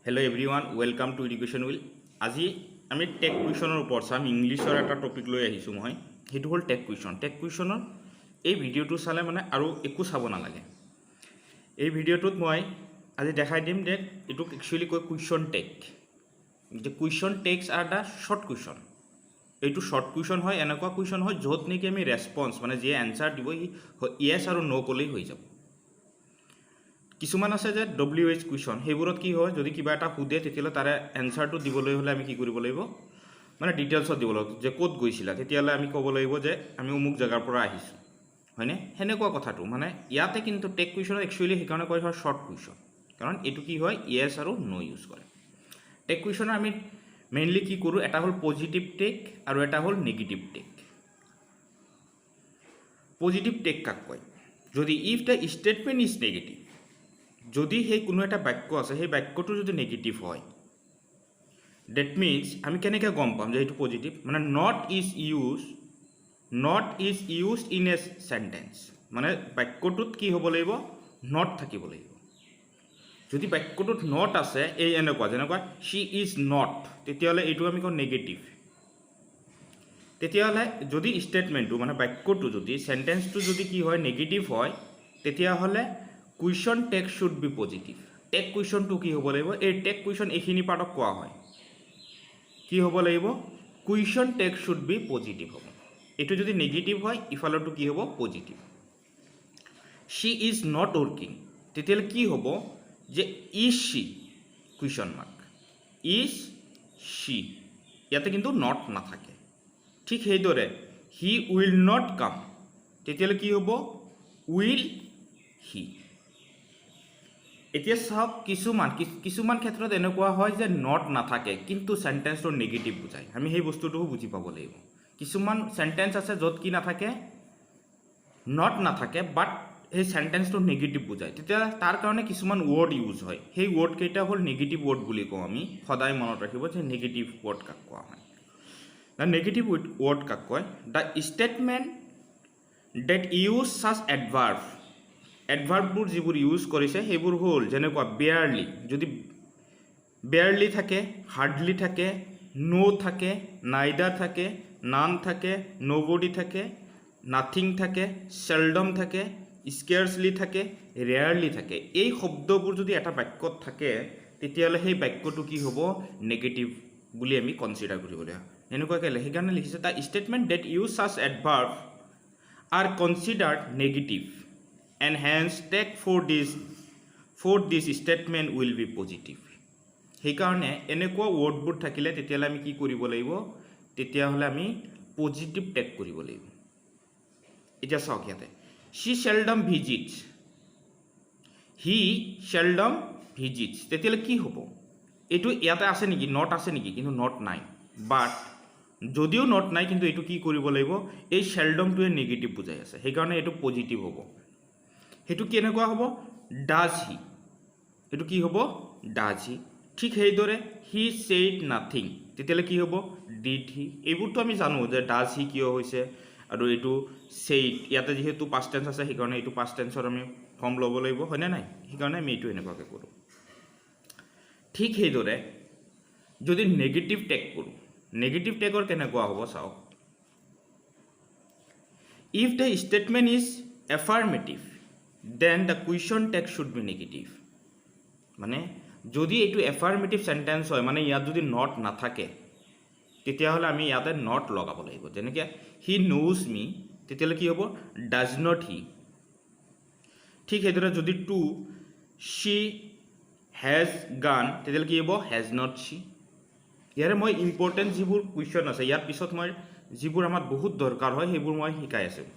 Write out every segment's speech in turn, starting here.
Hello everyone, welcome to Education Will. আজি আমি tech কুৱেশ্যনৰ ওপৰত চাম। ইংলিছৰ এটা টপিক লৈ আহিছোঁ মই, সেইটো হ'ল টেক কুৱেশ্যন। টেক কুৱেশ্যনৰ এই ভিডিঅ'টো চালে মানে আৰু একো চাব নালাগে। এই ভিডিঅ'টোত মই আজি দেখাই দিম যে এইটোক একচুৱেলি কয় কুৱেশ্যন টেক। যে question tags are the short question. এইটো শ্বৰ্ট কুৱেশ্যন হয়, এনেকুৱা কুৱেশ্যন হয় য'ত নেকি আমি ৰেছপন্স মানে যিয়ে এনচাৰ দিব সি য়েছ আৰু ন' ক'লেই হৈ যাব। কিছুমান আছে যে WH কুৱেশ্যন, সেইবোৰত কি হয় যদি কিবা এটা সোধে তেতিয়াহ'লে তাৰে এনচাৰটো দিবলৈ হ'লে আমি কি কৰিব লাগিব, মানে ডিটেইলছত দিব লাগিব যে ক'ত গৈছিলা, তেতিয়াহ'লে আমি ক'ব লাগিব যে আমি অমুক জেগাৰ পৰা আহিছোঁ, হয়নে? সেনেকুৱা কথাটো মানে ইয়াতে কিন্তু টেক কুৱেশ্যনত একচুৱেলি সেইকাৰণে কয় হয় শ্বৰ্ট কুৱেশ্যন, কাৰণ এইটো কি হয় য়েছ আৰু ন' ইউজ কৰে। টেক কুৱেশ্যনৰ আমি মেইনলি কি কৰোঁ, এটা হ'ল পজিটিভ টেক আৰু এটা হ'ল নিগেটিভ টেক। পজিটিভ টেক কাক কয়? যদি if the statement is negative, যদি সেই কোনো এটা বাক্য আছে সেই বাক্যটো যদি নেগেটিভ হয়, ডেট মিনছ আমি কেনেকৈ গম পাম যে এইটো পজিটিভ, মানে not is used in a sentence, মানে বাক্যটোত কি হ'ব লাগিব, নট থাকিব লাগিব। যদি বাক্যটোত নট আছে এই এনেকুৱা যেনেকুৱা শ্বি ইজ নট, তেতিয়াহ'লে এইটো আমি কওঁ নেগেটিভ। তেতিয়াহ'লে যদি ষ্টেটমেণ্টটো মানে বাক্যটো যদি চেণ্টেন্সটো যদি কি হয় নেগেটিভ হয়, তেতিয়াহ'লে question tag should be positive. Tag কুৱেশ্যনটো কি হ'ব লাগিব, এই টেক কুৱেশ্যন এইখিনি পাৰ্টক কোৱা হয় কি হ'ব লাগিব, question tag should be positive হ'ব। এইটো যদি নেগেটিভ হয় ইফালৰটো কি হ'ব positive. She is not working, তেতিয়াহ'লে কি হ'ব যে is she question mark, is she, ইয়াতে কিন্তু নট নাথাকে। ঠিক সেইদৰে হি উইল নট কাম, তেতিয়াহ'লে কি হ'ব উইল হি। এতিয়া চাওক কিছুমান ক্ষেত্ৰত এনেকুৱা হয় যে নট নাথাকে কিন্তু চেণ্টেন্সটোৰ নেগেটিভ বুজায়, আমি সেই বস্তুটোও বুজি পাব লাগিব। কিছুমান চেণ্টেন্স আছে য'ত কি নাথাকে, নট নাথাকে, বাট সেই চেণ্টেন্সটোৰ নেগেটিভ বুজায়, তেতিয়া তাৰ কাৰণে কিছুমান ৱৰ্ড ইউজ হয়। সেই ৱৰ্ডকেইটা হ'ল নেগেটিভ ৱৰ্ড বুলি কওঁ আমি। সদায় মনত ৰাখিব যে নেগেটিভ ৱৰ্ড কাক কোৱা হয়। দ্য নেগেটিভ ৱৰ্ড কাক কয়, the statement that use such adverb, এডভাৰ্ববোৰ যিবোৰ ইউজ কৰিছে সেইবোৰ হ'ল যেনেকুৱা বেয়াৰলি, যদি বেয়াৰলি থাকে, হাৰ্ডলি থাকে, ন' থাকে, নাইডাৰ থাকে, নান থাকে, ন'বডি থাকে, নাথিং থাকে, চেলডম থাকে, স্কেয়াৰ্চলি থাকে, ৰেয়াৰলি থাকে। এই শব্দবোৰ যদি এটা বাক্যত থাকে তেতিয়াহ'লে সেই বাক্যটো কি হ'ব নেগেটিভ বুলি আমি কনচিডাৰ কৰিব লাগিব। এনেকুৱাকৈ সেইকাৰণে লিখিছে the statement that use such adverb are considered negative and hence take for this statement will be positive. সেইকাৰণে এনেকুৱা ৱৰ্ডবোৰ থাকিলে তেতিয়াহ'লে আমি কি কৰিব লাগিব, তেতিয়াহ'লে আমি পজিটিভ টেক কৰিব লাগিব। এতিয়া চাওক ইয়াতে she seldom visits, he seldom visits, তেতিয়াহ'লে কি হ'ব, এইটো ইয়াতে আছে নেকি, নট আছে নেকি, কিন্তু নট নাই। বাট যদিও নট নাই কিন্তু এইটো কি কৰিব লাগিব, এই চেলডমটোৱে নেগেটিভ বুজাই আছে, সেইকাৰণে এইটো পজিটিভ হ'ব। সেইটো কেনেকুৱা হ'ব, ডাজ হি, এইটো কি হ'ব ডাজ হি। ঠিক সেইদৰে হি ছেইড নাথিং, তেতিয়াহ'লে কি হ'ব ডিড হি। এইবোৰতো আমি জানো যে ডাজ হি কিয় হৈছে, আৰু এইটো ছেইড, ইয়াতে যিহেতু পাষ্ট টেন্স আছে সেইকাৰণে এইটো পাষ্ট টেন্সৰ আমি ফৰ্ম ল'ব লাগিব, হয়নে নাই? সেইকাৰণে আমি এইটো এনেকুৱাকৈ কৰোঁ। ঠিক সেইদৰে যদি নেগেটিভ টেক কৰোঁ, নেগেটিভ টেকৰ কেনেকুৱা হ'ব চাওক, if the statement is affirmative then the question tag should be negative. মানে যদি এইটো এফাৰ্মেটিভ চেণ্টেন্স হয়, মানে ইয়াত যদি নট নাথাকে তেতিয়াহ'লে আমি ইয়াতে নট লগাব লাগিব। যেনেকৈ হি নোজ মি, তেতিয়াহ'লে কি হ'ব ডাজ নট হি। ঠিক সেইদৰে যদি টু শ্বি হেজ গান, তেতিয়াহ'লে কি হ'ব হেজ নট শ্বি। ইয়াৰে মই ইম্পৰ্টেণ্ট যিবোৰ কুৱেশ্যন আছে ইয়াৰ পিছত মই যিবোৰ আমাৰ বহুত দৰকাৰ হয় সেইবোৰ মই শিকাই আছোঁ।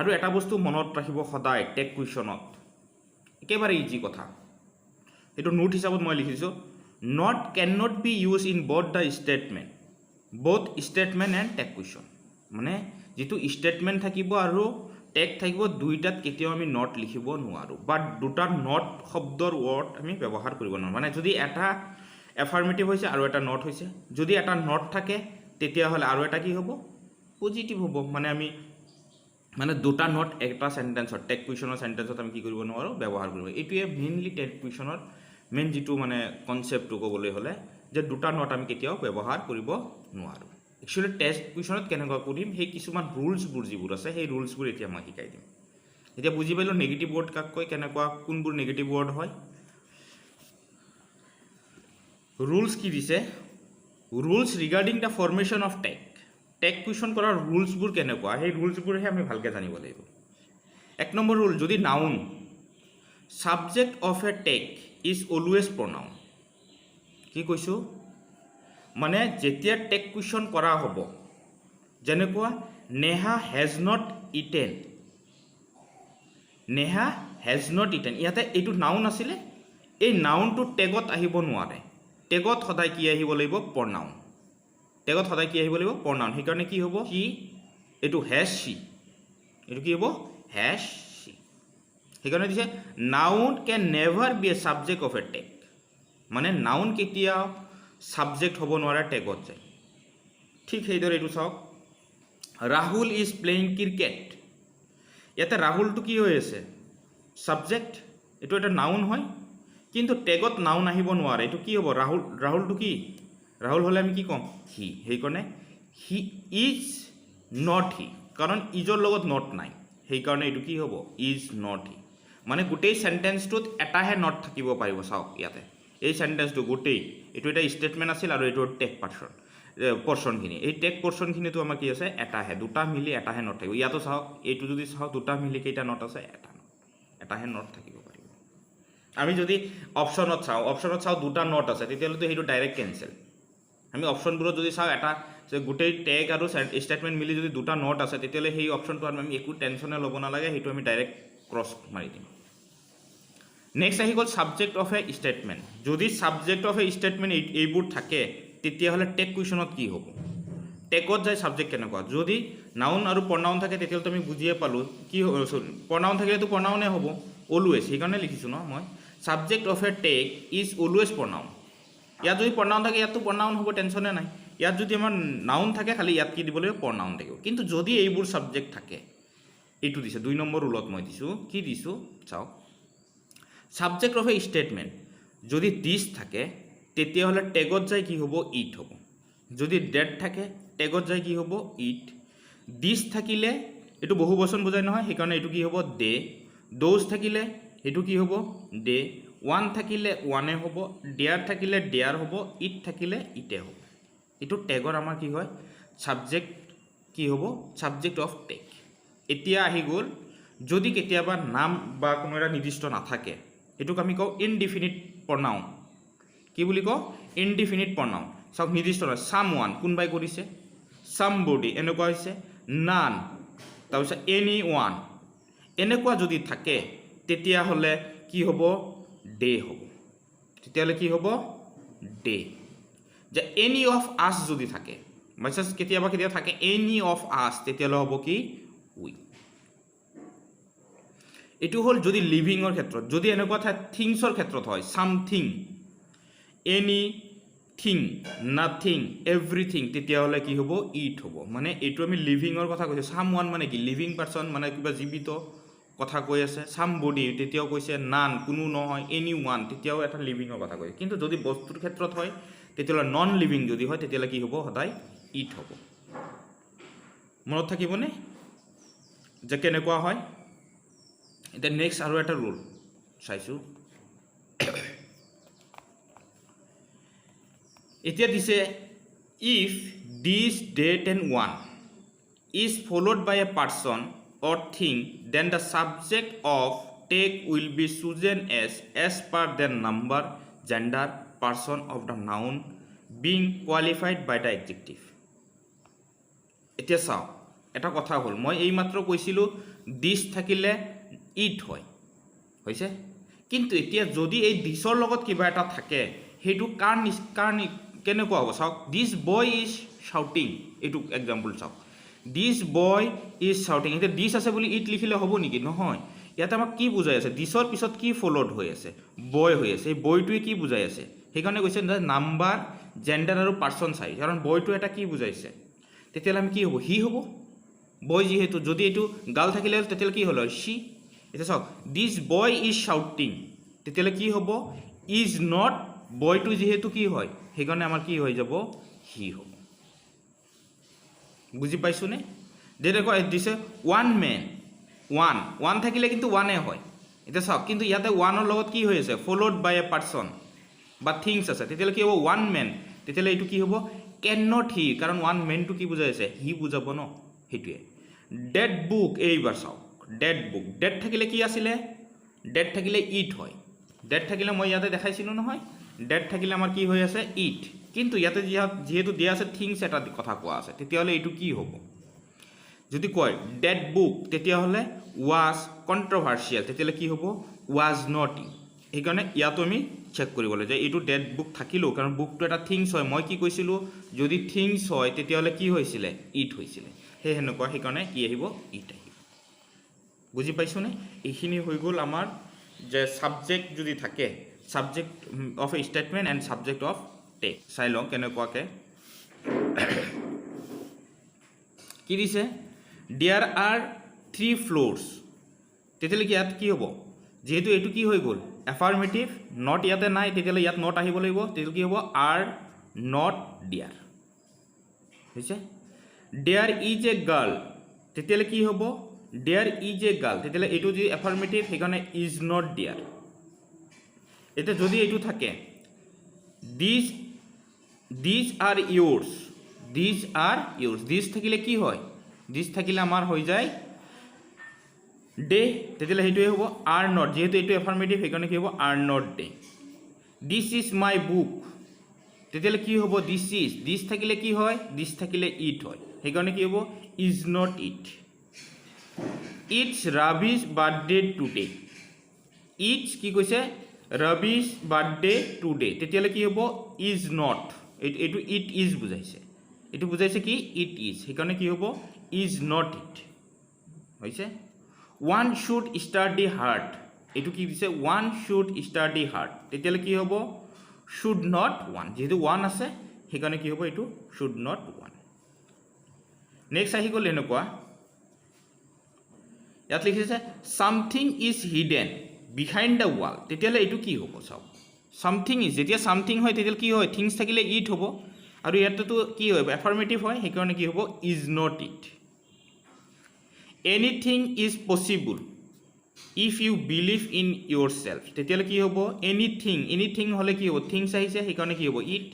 আৰু এটা বস্তু মনত ৰাখিব সদায় টেক কুৱেশ্যনত, একেবাৰে ইজি কথা, এইটো নোট হিচাপত মই লিখিছোঁ, not can not be use in both statement and tag question. মানে যিটো ষ্টেটমেণ্ট থাকিব আৰু টেক থাকিব, দুইটাত কেতিয়াও আমি নট লিখিব নোৱাৰোঁ, বাট দুটা নট শব্দৰ ৱৰ্ড আমি ব্যৱহাৰ কৰিব নোৱাৰোঁ। মানে যদি এটা এফাৰ্মেটিভ হৈছে আৰু এটা নট হৈছে, যদি এটা নট থাকে তেতিয়াহ'লে আৰু এটা কি হ'ব পজিটিভ হ'ব। মানে দুটা নট এটা চেণ্টেন্সত, টেক কুৱেশ্যনৰ চেণ্টেন্সত আমি কি কৰিব নোৱাৰোঁ ব্যৱহাৰ কৰিব। এইটোৱে মেইনলি টেক কুৱেশ্যনৰ মেইন যিটো মানে কনচেপ্টটো ক'বলৈ হ'লে যে দুটা নট আমি কেতিয়াও ব্যৱহাৰ কৰিব নোৱাৰোঁ একচুৱেলি টেষ্ট কুৱেশ্যনত কেনেকুৱা কৰিম সেই কিছুমান ৰুলছবোৰ যিবোৰ আছে সেই ৰুলছবোৰ এতিয়া মই শিকাই দিম এতিয়া বুজি পালোঁ নেগেটিভ ৱৰ্ড কাক কয় কেনেকুৱা কোনবোৰ নেগেটিভ ৱৰ্ড হয় ৰুলছ কি দিছে rules regarding the formation of tag question কৰাৰ ৰুলছবোৰ কেনেকুৱা সেই ৰুলছবোৰহে আমি ভালকৈ জানিব লাগিব 1 নম্বৰ ৰুল যদি noun subject of a tag is always pronoun কি কৈছোঁ মানে যেতিয়া টেগ কুৱেশ্যন কৰা হ'ব যেনেকুৱা Neha has not eaten Neha has not eaten ইয়াতে এইটো নাউন আছিলে এই নাউনটো টেগত আহিব নোৱাৰে টেগত সদায় কি আহিব লাগিব প্ৰনাউন টেগত সদায় কি আহিব লাগিব প্ৰনাউন সেইকাৰণে কি হ'ব সি এইটো হেজ সি এইটো কি হ'ব হেজ সি সেইকাৰণে দিছে noun can never be a subject of a tag মানে নাউন কেতিয়াও ছাবজেক্ট হ'ব নোৱাৰে টেগত যায় ঠিক সেইদৰে এইটো চাওক ৰাহুল ইজ প্লেইং ক্ৰিকেট ইয়াতে ৰাহুলটো কি হৈ আছে ছাবজেক্ট এইটো এটা নাউন হয় কিন্তু টেগত নাউন আহিব নোৱাৰে এইটো কি হ'ব ৰাহুলটো কি ৰাহুল হ'লে আমি কি ক'ম হি সেইকাৰণে হি ইজ নট হি কাৰণ ইজৰ লগত নট নাই সেইকাৰণে এইটো কি হ'ব ইজ নট হি মানে গোটেই চেণ্টেন্সটোত এটাহে নট থাকিব পাৰিব চাওক ইয়াতে এই চেণ্টেন্সটো গোটেই এইটো এটা ষ্টেটমেণ্ট আছিল আৰু এইটো টেগ পৰ্চনখিনি এই টেগ পৰ্চনখিনিতো আমাৰ কি আছে এটাহে দুটা মিলি এটাহে নট থাকিব ইয়াতো চাওক এইটো যদি চাওক দুটা মিলি কেইটা নট আছে এটাহে নট থাকিব পাৰিব আমি যদি অপশ্যনত চাওঁ দুটা নট আছে তেতিয়াহ'লেতো সেইটো ডাইৰেক্ট কেঞ্চেল আমি অপশ্যনবোৰত যদি চাওঁ এটা গোটেই টেগ আৰু ষ্টেটমেণ্ট মিলি যদি দুটা নট আছে তেতিয়াহ'লে সেই অপশ্যনটো আমি একো টেনশ্যনে ল'ব নালাগে সেইটো আমি ডাইৰেক্ট ক্ৰছ মাৰি দিম নেক্সট আহি গ'ল ছাবজেক্ট অফ এ ষ্টেটমেণ্ট যদি ছাবজেক্ট অফ এ ষ্টেটমেণ্ট এইবোৰ থাকে তেতিয়াহ'লে টেগ কুৱেশ্যনত কি হ'ব টেগত যায় ছাবজেক্ট কেনেকুৱা যদি নাউন আৰু প্ৰনাউন থাকে তেতিয়াহ'লে আমি বুজিয়ে পালোঁ কি প্ৰনাউন থাকিলেতো প্ৰনাউনে হ'ব অলৱেজ সেইকাৰণে লিখিছোঁ ন মই subject of a tag is always pronoun ইয়াত যদি প্ৰনাউন থাকে ইয়াততো প্ৰনাউন হ'ব টেনশ্যনে নাই ইয়াত যদি আমাৰ নাউন থাকে খালি ইয়াত কি দিব লাগিব প্ৰনাউন থাকিব কিন্তু যদি এইবোৰ ছাবজেক্ট থাকে এইটো দিছে 2 নম্বৰ ৰুলত মই দিছোঁ কি দিছোঁ চাওক ছাবজেক্ট অফ এ ষ্টেটমেণ্ট যদি দিছ থাকে তেতিয়াহ'লে টেগত যায় কি হ'ব ইট হ'ব যদি ডেট থাকে টেগত যায় কি হ'ব ইট দিছ থাকিলে এইটো বহু বচন বুজাই নহয় সেইকাৰণে এইটো কি হ'ব দে দ'জ থাকিলে সেইটো কি হ'ব দে ওৱান থাকিলে ওৱানে হ'ব ডেয়াৰ থাকিলে ডেয়াৰ হ'ব ইট থাকিলে ইটে হ'ব এইটো টেগৰ আমাৰ কি হয় ছাবজেক্ট কি হ'ব ছাবজেক্ট অফ টেগ এতিয়া আহি গ'ল যদি কেতিয়াবা নাম বা কোনো এটা নিৰ্দিষ্ট নাথাকে এইটোক আমি কওঁ ইনডিফিনিট প্ৰনাউন কি বুলি কওঁ ইনডিফিনিট প্ৰনাউন চাওক নিৰ্দিষ্ট নহয় ছাম ওৱান কোনোবাই কৰিছে ছাম বডি এনেকুৱা হৈছে নান তাৰপিছত এনি ওৱান এনেকুৱা যদি থাকে তেতিয়াহ'লে কি হ'ব ডে হ'ব তেতিয়াহ'লে কি হ'ব ডে যে এনি অফ আছ যদি থাকে বাইচান্স কেতিয়াবা থাকে এনি অফ আছ তেতিয়াহ'লে হ'ব কি উই এইটো হ'ল যদি লিভিঙৰ ক্ষেত্ৰত যদি এনেকুৱা থিংছৰ ক্ষেত্ৰত হয় something any thing nothing everything তেতিয়াহ'লে কি হ'ব ইট হ'ব মানে এইটো আমি লিভিঙৰ কথা কৈছোঁ ছাম ওৱান মানে কি লিভিং পাৰ্চন মানে কিবা জীৱিত কথা কৈ আছে ছাম বডি তেতিয়াও কৈছে নান কোনো নহয় এনি ওৱান তেতিয়াও এটা লিভিঙৰ কথা কৈছে কিন্তু যদি বস্তুৰ ক্ষেত্ৰত হয় তেতিয়াহ'লে নন লিভিং যদি হয় তেতিয়াহ'লে কি হ'ব সদায় ইট হ'ব মনত থাকিবনে যে কেনেকুৱা হয় এতিয়া নেক্সট আৰু এটা ৰুল চাইছোঁ এতিয়া দিছে if this that and one is followed by a person or thing then the subject of tag will be chosen as per the number gender person of the noun being qualified by the adjective এতিয়া চাওক এটা কথা হ'ল মই এইমাত্ৰ কৈছিলোঁ দিছ থাকিলে it হয় হৈছে কিন্তু এতিয়া যদি এই দিছৰ লগত কিবা এটা থাকে সেইটো কাৰ কেনেকুৱা হ'ব চাওক দিছ বয় ইজ শ্বাউটিং এইটো এক্সাম্পল চাওক দিছ বয় ইজ শ্বাউটিং এতিয়া দিছ আছে বুলি ইট লিখিলে হ'ব নেকি নহয় ইয়াতে আমাক কি বুজাই আছে দিছৰ পিছত কি ফ'ল'ড হৈ আছে বয় হৈ আছে এই বয়টোৱে কি বুজাই আছে সেইকাৰণে কৈছে নাম্বাৰ জেণ্ডাৰ আৰু পাৰ্চন চাই কাৰণ বয়টো এটা কি বুজাইছে তেতিয়াহ'লে আমি কি হ'ব হি হ'ব বয় যিহেতু যদি এইটো গাৰ্ল থাকিলে তেতিয়াহ'লে কি হ'ল হয় চি এতিয়া চাওক দিছ বয় ইজ শ্বাউটিং তেতিয়াহ'লে কি হ'ব ইজ নট বয়টো যিহেতু কি হয় সেইকাৰণে আমাৰ কি হৈ যাব হি হ'ব বুজি পাইছোনে যেনেকৈ দিছে ওৱান মেন ওৱান থাকিলে কিন্তু ওৱানে হয় এতিয়া চাওক কিন্তু ইয়াতে ওৱানৰ লগত কি হৈ আছে ফলোড বাই এ পাৰ্চন বা থিংছ আছে তেতিয়াহ'লে কি হ'ব ওৱান মেন তেতিয়াহ'লে এইটো কি হ'ব কেন নট হি কাৰণ ওৱান মেনটো কি বুজাই আছে হি বুজাব ন সেইটোৱে ডেড বুক এইবাৰ চাওক ডেড বুক ডেড থাকিলে কি আছিলে ডেড থাকিলে ইট হয় ডেড থাকিলে মই ইয়াতে দেখাইছিলোঁ নহয় ডেড থাকিলে আমাৰ কি হৈ আছে ইট কিন্তু ইয়াতে যিহেতু দিয়া আছে থিংছ এটা কথা কোৱা আছে তেতিয়াহ'লে এইটো কি হ'ব যদি কয় ডেড বুক তেতিয়াহ'লে ৱাজ কণ্ট্ৰভাৰ্চিয়েল তেতিয়াহ'লে কি হ'ব ৱাজ নট ই সেইকাৰণে ইয়াতো আমি চেক কৰিব লাগে যে এইটো ডেড বুক থাকিলেও কাৰণ বুকটো এটা থিংছ হয় মই কি কৈছিলোঁ যদি থিংছ হয় তেতিয়াহ'লে কি হৈছিলে ইট হৈছিলে সেই সেনেকুৱা সেইকাৰণে কি আহিব ইট আহিব বুজি পাইছোনে এইখিনি হৈ গ'ল আমাৰ যে ছাবজেক্ট যদি থাকে subject of a statement and subject of tag চাই লওঁ কেনেকুৱাকৈ কি দিছে দেয়াৰ আৰ 3 ফ্ল'ৰ্ছ তেতিয়াহ'লে কি ইয়াত কি হ'ব যিহেতু এইটো কি হৈ গ'ল এফাৰ্মেটিভ নট ইয়াতে নাই তেতিয়াহ'লে ইয়াত নট আহিব লাগিব তেতিয়াহ'লে কি হ'ব আৰ নট দেয়াৰ হৈছে দেয়াৰ ইজ এ গাৰ্ল তেতিয়াহ'লে কি হ'ব দেয়াৰ ইজ এ গাৰ্ল তেতিয়াহ'লে এইটো যদি এফাৰ্মেটিভ সেইকাৰণে ইজ নট দেয়াৰ এতিয়া যদি এইটো থাকে দিছ আৰ ইয়ৰ্ছ দিছ থাকিলে কি হয় দিছ থাকিলে আমাৰ হৈ যায় ডে তেতিয়াহ'লে সেইটোৱে হ'ব আৰ নট যিহেতু এইটো এফাৰ্মেটিভ সেইকাৰণে কি হ'ব are not day this is my book তেতিয়াহ'লে কি হ'ব দিছ থাকিলে কি হয় দিছ থাকিলে ইট হয় সেইকাৰণে কি হ'ব is not it it's Rabi's birthday today it's কি কৈছে ৰাবিছ বাৰ্থডে টুডে তেতিয়াহ'লে কি হ'ব ইজ নট এইটো ইট ইজ বুজাইছে এইটো বুজাইছে কি ইট ইজ সেইকাৰণে কি হ'ব ইজ নট ইট হৈছে ওৱান শুড ষ্টাডি হাৰ্ড এইটো কি দিছে ওৱান শুড ষ্টাডি হাৰ্ড তেতিয়াহ'লে কি হ'ব শুড নট ওৱান যিহেতু ওৱান আছে সেইকাৰণে কি হ'ব এইটো শুড নট ওৱান নেক্সট আহি গ'ল এনেকুৱা ইয়াত লিখিছে something is hidden behind the wall তেতিয়াহ'লে এইটো কি হ'ব চাওক ছামথিং ইজ যেতিয়া ছামথিং হয় তেতিয়াহ'লে কি হয় থিংছ থাকিলে ইট হ'ব আৰু ইয়াতেতো কি হয় এফাৰ্মেটিভ হয় সেইকাৰণে কি হ'ব is not it anything is possible if you believe in yourself তেতিয়াহ'লে কি হ'ব এনিথিং হ'লে কি হ'ব থিংছ আহিছে সেইকাৰণে কি হ'ব ইট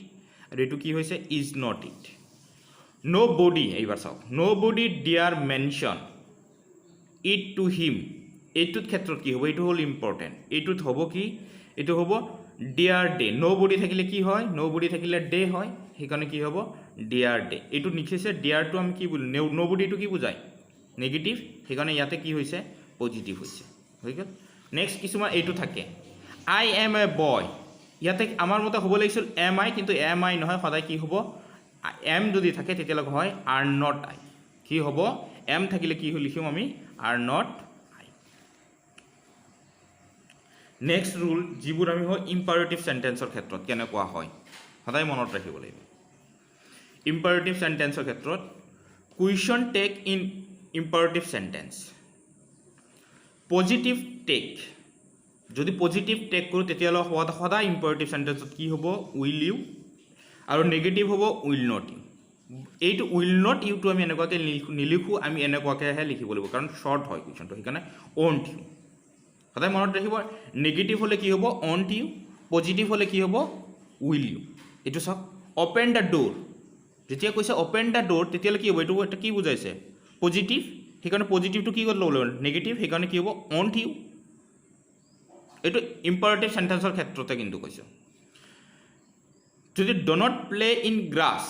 আৰু এইটো কি হৈছে is not it nobody এইবাৰ চাওক nobody dear mention it to him এইটোত ক্ষেত্ৰত কি হ'ব এইটো হ'ল ইম্পৰ্টেণ্ট এইটোত হ'ব কি এইটো হ'ব ডিয়াৰ ডে ন' বডি থাকিলে কি হয় ন' বডি থাকিলে ডে হয় সেইকাৰণে কি হ'ব ডিয়াৰ ডে এইটো লিখিছে ডিয়াৰটো আমি কি বুলি ন' বডিটো কি বুজায় নেগেটিভ সেইকাৰণে ইয়াতে কি হৈছে পজিটিভ হৈছে হৈ গ'ল নেক্সট কিছুমান এইটো থাকে আই এম এ বয় ইয়াতে আমাৰ মতে হ'ব লাগিছিল এম আই কিন্তু এম আই নহয় সদায় কি হ'ব এম যদি থাকে তেতিয়াহ'লে হয় আৰ নট আই কি হ'ব এম থাকিলে কি লিখিম আমি are not I next rule যিবোৰ আমি হয় ইম্পাৰেটিভ চেণ্টেন্সৰ ক্ষেত্ৰত কেনেকুৱা হয় সদায় মনত ৰাখিব লাগিব ইম্পাৰেটিভ চেণ্টেন্সৰ ক্ষেত্ৰত question tag in imperative sentence positive tag যদি পজিটিভ টেক কৰোঁ তেতিয়াহ'লে সদায় ইম্পাৰেটিভ চেণ্টেন্সত কি হ'ব উইল ইউ আৰু নেগেটিভ হ'ব উইল নট ইউ এইটো উইল নট ইউটো আমি এনেকুৱাকৈ নিলিখোঁ আমি এনেকুৱাকৈহে লিখিব লাগিব কাৰণ শ্বৰ্ট হয় কুৱেশ্যনটো সেইকাৰণে অন্ট ইউ সদায় মনত ৰাখিব নেগেটিভ হ'লে কি হ'ব অন্ট ইউ পজিটিভ হ'লে কি হ'ব উইল ইউ এইটো চাওক অপেন দ্য ড'ৰ যেতিয়া কৈছে অপেন দ্য ড'ৰ তেতিয়াহ'লে কি হ'ব এইটো এটা কি বুজাইছে পজিটিভ সেইকাৰণে পজিটিভটো কি কৰি ল'ব লাগিব নেগেটিভ সেইকাৰণে কি হ'ব অন্ট ইউ এইটো ইম্পাৰেটিভ চেণ্টেন্সৰ ক্ষেত্ৰতে কিন্তু কৈছোঁ যদি ড নট প্লে ইন গ্ৰাছ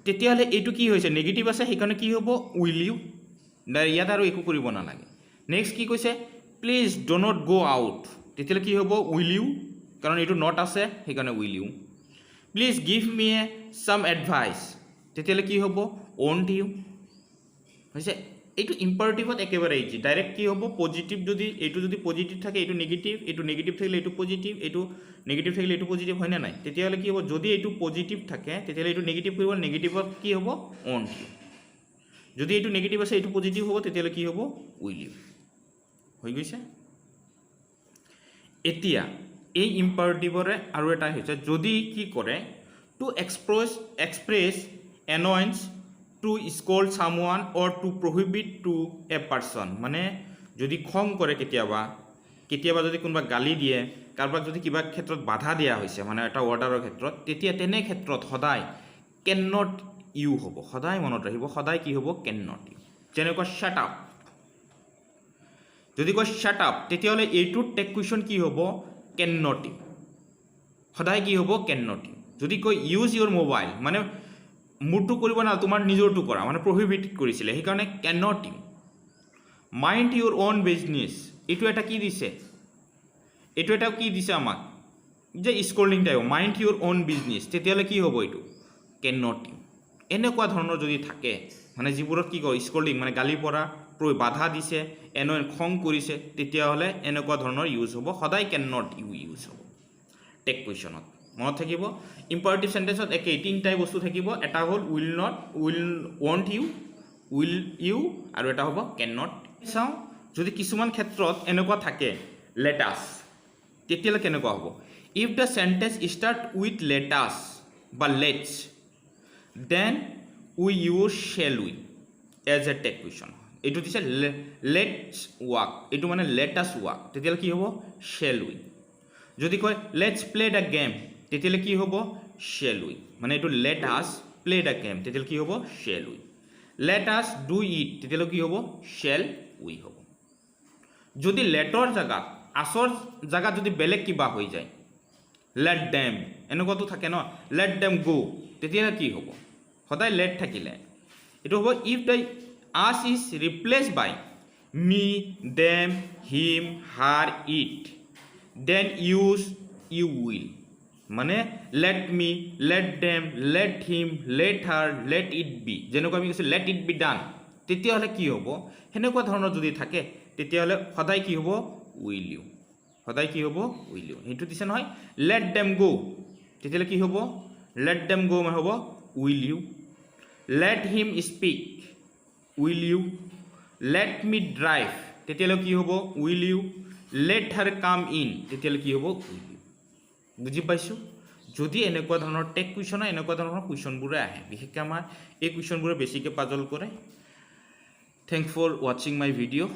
তেতিয়াহ'লে এইটো কি হৈছে নেগেটিভ আছে সেইকাৰণে কি হ'ব উইল ইউ ইয়াত আৰু একো কৰিব নালাগে নেক্সট কি কৈছে please do not go' out তেতিয়াহ'লে কি হ'ব উইল ইউ কাৰণ এইটো নট আছে সেইকাৰণে will you please give me a some advice তেতিয়াহ'লে কি হ'ব অন্ট ইউ হৈছে এইটো ইম্পাৰেটিভত একেবাৰে ইজি ডাইৰেক্ট কি হ'ব পজিটিভ যদি এইটো যদি পজিটিভ থাকে এইটো নেগেটিভ থাকিলে এইটো পজিটিভ এইটো নেগেটিভ থাকিলে এইটো পজিটিভ হয়নে নাই তেতিয়াহ'লে কি হ'ব যদি এইটো পজিটিভ থাকে তেতিয়াহ'লে এইটো নেগেটিভ কৰিব নেগেটিভত কি হ'ব অন্ট ইউ যদি এইটো নেগেটিভ আছে এইটো পজিটিভ হ'ব তেতিয়াহ'লে কি হ'ব উইল ইউ হৈ গৈছে এতিয়া এই ইম্পাৰেটিভৰে আৰু এটা হৈছে যদি কি কৰে to express annoyance to scold someone or to prohibit to a person মানে যদি খং কৰে কেতিয়াবা যদি কোনোবা গালি দিয়ে কাৰোবাক যদি কিবা ক্ষেত্ৰত বাধা দিয়া হৈছে মানে এটা অৰ্ডাৰৰ ক্ষেত্ৰত তেতিয়া তেনে ক্ষেত্ৰত সদায় কেন নট ইউ হ'ব সদায় মনত ৰাখিব সদায় কি হ'ব কেন নট ইউ যেনেকুৱা শ্বাট আপ যদি কয় শ্বাট আপ তেতিয়াহ'লে এইটোৰ টেক কুৱেশ্যন কি হ'ব কেন নট ইউ সদায় কি হ'ব কেন নট ইউ যদি কয় ইউজ ইউৰ মোবাইল মানে মোৰটো কৰিব না তোমাৰ নিজৰটো কৰা মানে প্ৰহিবিট কৰিছিলে সেইকাৰণে can not you mind your own business এইটো এটা কি দিছে আমাক যে scolding type mind your own business তেতিয়াহ'লে কি হ'ব এইটো কেন নট ইউ এনেকুৱা ধৰণৰ যদি থাকে মানে যিবোৰত কি কয় স্কল্ডিং মানে গালি পৰা বাধা দিছে খং কৰিছে তেতিয়াহ'লে এনেকুৱা ধৰণৰ ইউজ হ'ব সদায় কেন নট ইউ ইউজ হ'ব টেক কুৱেশ্যনত মনত থাকিব ইম্পাৰেটিভ চেণ্টেন্সত একেই তিনিটাই বস্তু থাকিব এটা হ'ল will won't you will you আৰু এটা হ'ব কেন নট চাওঁ যদি কিছুমান ক্ষেত্ৰত এনেকুৱা থাকে লেটাছ তেতিয়াহ'লে কেনেকুৱা হ'ব if the sentence start with let us or let's then we use shall we as a tag question এইটো দিছে লেটছ ৱাক এইটো মানে লেটাছ ৱাক তেতিয়াহ'লে কি হ'ব শ্বেল উই যদি কয় লেটছ প্লে দ্য গেম তেতিয়াহ'লে কি হ'ব শ্বেল উই মানে এইটো let us play the game তেতিয়াহ'লে কি হ'ব shell we let us do it তেতিয়াহ'লে কি হ'ব শ্বেল উই হ'ব যদি লেটৰ জেগাত আছৰ জেগাত যদি বেলেগ কিবা হৈ যায় লেট ডেম এনেকুৱাতো থাকে ন লেট ডেম গো তেতিয়াহ'লে কি হ'ব সদায় লেট থাকিলে এইটো হ'ব if the us is replace by me them him her it then use you will মানে let me let them let him let her let it be যেনেকুৱা আমি কৈছোঁ লেট ইট বি ডান তেতিয়াহ'লে কি হ'ব সেনেকুৱা ধৰণৰ যদি থাকে তেতিয়াহ'লে সদায় কি হ'ব উইল ইউ সদায় কি হ'ব উইল ইউ সেইটো দিছে নহয় লেট ডেম গো তেতিয়াহ'লে কি হ'ব লেট ডেম গো মানে হ'ব will you let him speak will you let me drive তেতিয়াহ'লে কি হ'ব will you late her come in তেতিয়াহ'লে কি হ'ব উইল ইউ বুজি পাইছোঁ যদি এনেকুৱা ধৰণৰ টেক কুৱেশ্যনৰ এনেকুৱা ধৰণৰ কুৱেশ্যনবোৰে আহে বিশেষকৈ আমাৰ এই কুৱেশ্যনবোৰে বেছিকৈ পাজল কৰে থেংক ফৰ ৱাচিং মাই ভিডিঅ'